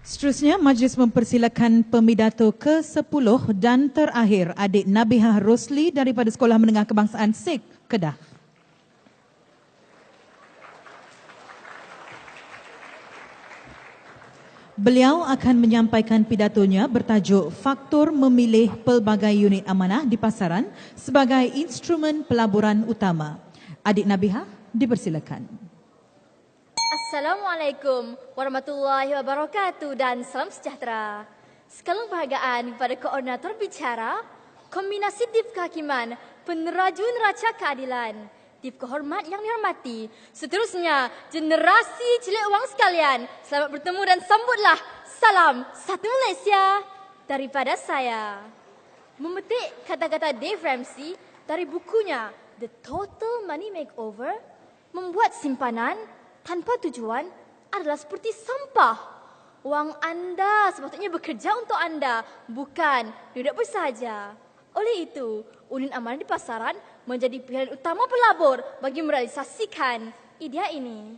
Seterusnya, majlis mempersilakan pemidato ke-10 dan terakhir adik Nabihah Rosli daripada Sekolah Menengah Kebangsaan SIK, Kedah. Beliau akan menyampaikan pidatonya bertajuk Faktor Memilih Pelbagai Unit Amanah di Pasaran sebagai Instrumen Pelaburan Utama. Adik Nabihah, dipersilakan. Assalamualaikum warahmatullahi wabarakatuh dan salam sejahtera. Sekalian penghargaan kepada koordinator bicara, Kombinasi Dip Kehakiman, Peneraju Neraca Keadilan, Dip Kehormat yang dihormati. Seterusnya, generasi cilik wang sekalian, selamat bertemu dan sambutlah salam satu Malaysia daripada saya. Memetik kata-kata Dave Ramsey dari bukunya The Total Money Makeover, membuat simpanan tanpa tujuan adalah seperti sampah. Wang anda sepatutnya bekerja untuk anda, bukan duduk bersahaja. Oleh itu, unit amanah di pasaran menjadi pilihan utama pelabur bagi merealisasikan idea ini.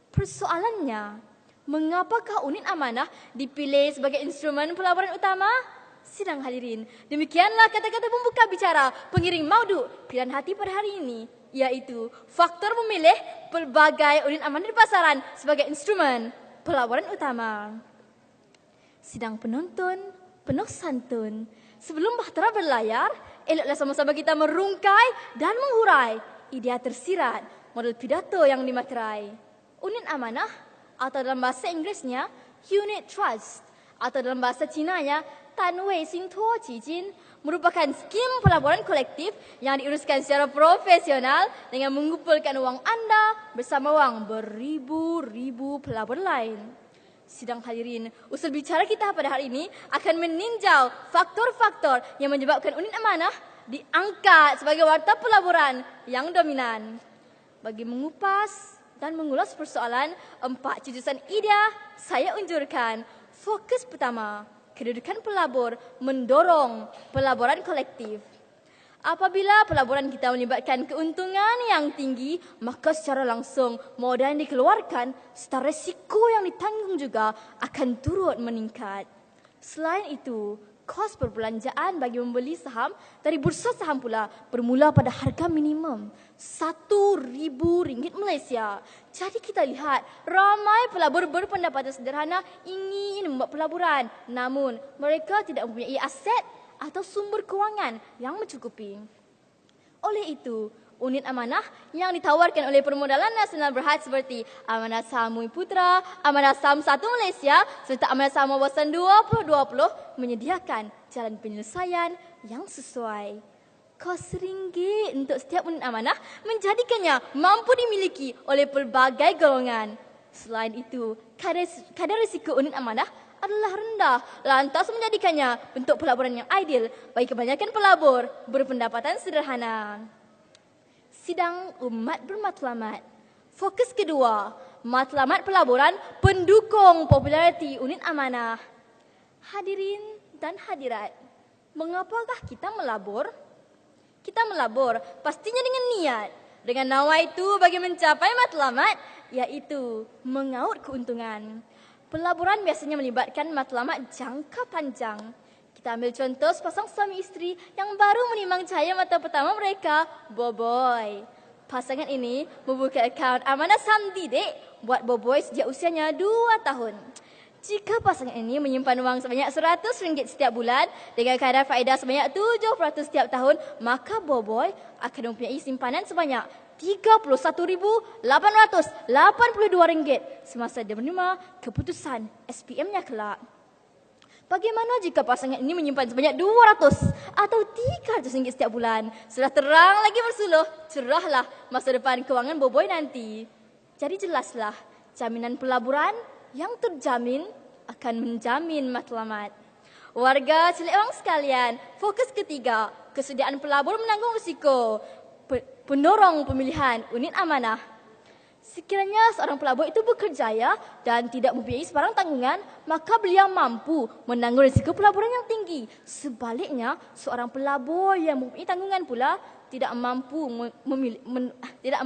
Persoalannya, mengapakah unit amanah dipilih sebagai instrumen pelaburan utama? Sidang hadirin, demikianlah kata-kata pembuka bicara pengiring maudu pilihan hati pada hari ini, iaitu faktor memilih pelbagai unit amanah di pasaran sebagai instrumen pelaburan utama. Sidang penonton penuh santun. Sebelum bahtera berlayar, eloklah sama-sama kita merungkai dan menghurai idea tersirat model pidato yang dimaterai. Unit amanah atau dalam bahasa Inggerisnya unit trust atau dalam bahasa Cinanya Tanwei Xingtuo Qijin merupakan skim pelaburan kolektif yang diuruskan secara profesional dengan mengumpulkan wang anda bersama wang beribu-ribu pelabur lain. Sidang hadirin, usul bicara kita pada hari ini akan meninjau faktor-faktor yang menyebabkan unit amanah diangkat sebagai warta pelaburan yang dominan. Bagi mengupas dan mengulas persoalan 4 cetusan idea, saya unjurkan fokus pertama, kedudukan pelabur mendorong pelaburan kolektif. Apabila pelaburan kita melibatkan keuntungan yang tinggi, maka secara langsung modal yang dikeluarkan serta risiko yang ditanggung juga akan turut meningkat. Selain itu, kos perbelanjaan bagi membeli saham dari bursa saham pula bermula pada harga minimum RM1,000 Malaysia. Jadi kita lihat ramai pelabur berpendapatan sederhana ingin membuat pelaburan, namun mereka tidak mempunyai aset atau sumber kewangan yang mencukupi. Oleh itu, unit amanah yang ditawarkan oleh Permodalan Nasional Berhad seperti Amanah Saham Bumi Putra, Amanah Saham 1 Malaysia serta Amanah Saham Wawasan 2020 menyediakan jalan penyelesaian yang sesuai. Kos RM1 untuk setiap unit amanah menjadikannya mampu dimiliki oleh pelbagai golongan. Selain itu, kadar risiko unit amanah adalah rendah, lantas menjadikannya bentuk pelaburan yang ideal bagi kebanyakan pelabur berpendapatan sederhana. Sidang umat bermatlamat. Fokus kedua, matlamat pelaburan pendukung populariti unit amanah. Hadirin dan hadirat, mengapakah kita melabur? Kita melabur pastinya dengan niat. Dengan nawa itu bagi mencapai matlamat, iaitu mengaut keuntungan. Pelaburan biasanya melibatkan matlamat jangka panjang. Kita ambil contoh sepasang suami isteri yang baru menimang cahaya mata pertama mereka, Boboy. Pasangan ini membuka akaun Amanah Saham Didik buat Boboy sejak usianya 2 tahun. Jika pasangan ini menyimpan wang sebanyak RM100 setiap bulan dengan kadar faedah sebanyak 7% setiap tahun, maka Boboy akan mempunyai simpanan sebanyak RM31,882 semasa dia menerima keputusan SPM-nya kelak. Bagaimana jika pasangan ini menyimpan sebanyak RM200 atau RM300 setiap bulan? Sudah terang lagi bersuluh, cerahlah masa depan kewangan Boboy nanti. Jadi jelaslah, jaminan pelaburan yang terjamin akan menjamin matlamat. Warga cilik wang sekalian, fokus ketiga, kesediaan pelabur menanggung risiko. Pendorong pemilihan unit amanah. Sekiranya seorang pelabur itu berkerjaya dan tidak mempunyai sebarang tanggungan, maka beliau mampu menanggung risiko pelaburan yang tinggi. Sebaliknya, seorang pelabur yang mempunyai tanggungan pula tidak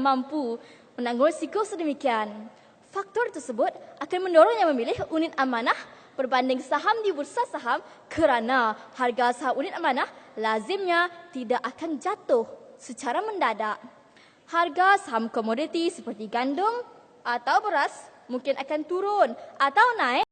mampu menanggung risiko sedemikian. Faktor tersebut akan mendorongnya memilih unit amanah berbanding saham di bursa saham kerana harga saham unit amanah lazimnya tidak akan jatuh secara mendadak. Harga saham komoditi seperti gandum atau beras mungkin akan turun atau naik